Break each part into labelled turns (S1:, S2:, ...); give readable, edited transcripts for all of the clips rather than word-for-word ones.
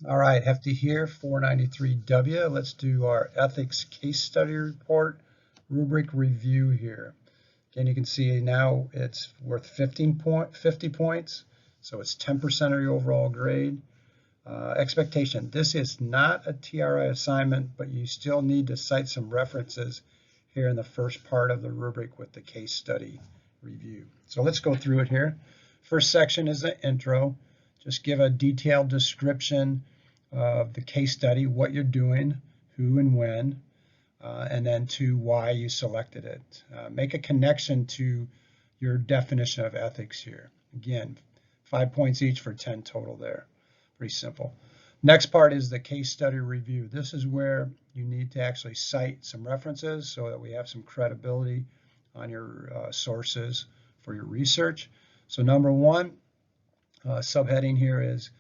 S1: All right, Hefty here, 493W. Let's do our ethics case study report, rubric review here. Again, you can see now it's worth 50 points, so it's 10% of your overall grade. Expectation, this is not a TRI assignment, but you still need to cite some references here in the first part of the rubric with the case study review. So let's go through it here. First section is the intro. Just give a detailed description of the case study, what you're doing, who and when, and then to why you selected it. Make a connection to your definition of ethics here. Again, 5 points each for 10 total there. Pretty simple. Next part is the case study review. This is where you need to actually cite some references so that we have some credibility on your sources for your research. So number one, subheading here is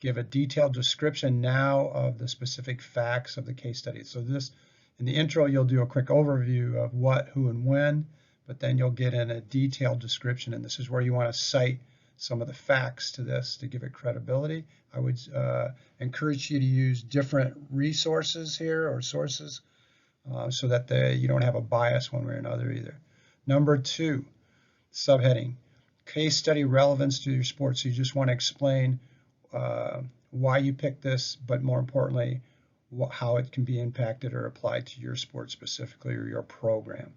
S1: give a detailed description now of the specific facts of the case study. So this, in the intro, you'll do a quick overview of what, who, and when, but then you'll get in a detailed description, and this is where you want to cite some of the facts to this to give it credibility. I would encourage you to use different resources here or sources so that you don't have a bias one way or another either. Number two, subheading, case study relevance to your sport. So you just want to explain why you picked this, but more importantly, how it can be impacted or applied to your sport specifically or your program.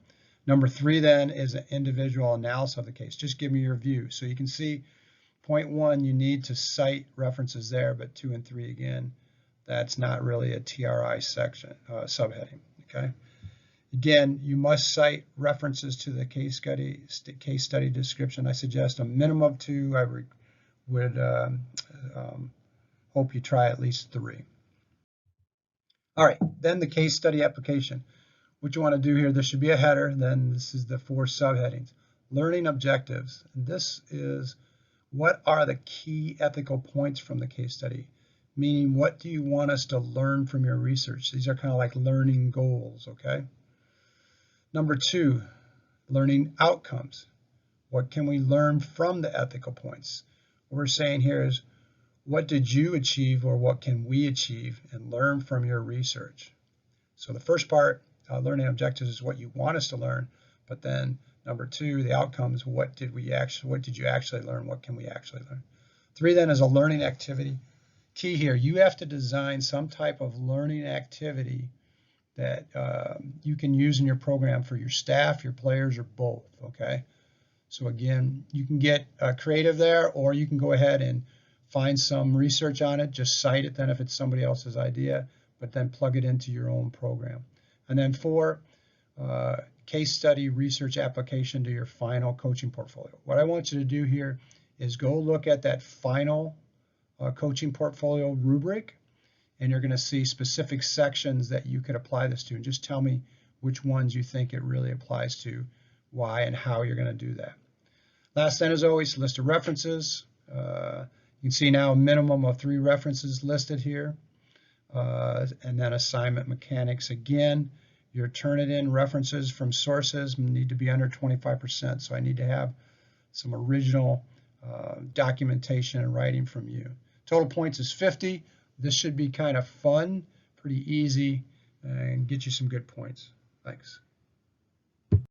S1: Number three then is an individual analysis of the case. Just give me your view. So you can see point one, you need to cite references there, but 2 and 3 again, that's not really a TRI section subheading. Okay. Again, you must cite references to the case study description. I suggest a minimum of 2. I would hope you try at least 3. All right, then the case study application. What you want to do here, there should be a header, then this is the 4 subheadings. Learning objectives. And this is what are the key ethical points from the case study? Meaning, what do you want us to learn from your research? These are kind of like learning goals, okay? Number 2, learning outcomes. What can we learn from the ethical points? What we're saying here is, what did you achieve or what can we achieve and learn from your research? So the first part, learning objectives, is what you want us to learn, but then number 2, the outcomes, what did you actually learn? What can we actually learn? 3 then is a learning activity. Key here, you have to design some type of learning activity that you can use in your program for your staff, your players, or both, okay? So again, you can get creative there, or you can go ahead and find some research on it, just cite it then if it's somebody else's idea, but then plug it into your own program. And then 4, case study research application to your final coaching portfolio. What I want you to do here is go look at that final coaching portfolio rubric, and you're going to see specific sections that you could apply this to, and just tell me which ones you think it really applies to, why, and how you're going to do that. Last then, as always, list of references. You can see now a minimum of 3 references listed here, and then assignment mechanics. Again, your Turnitin references from sources need to be under 25%, so I need to have some original documentation and writing from you. Total points is 50. This should be kind of fun, pretty easy, and get you some good points. Thanks.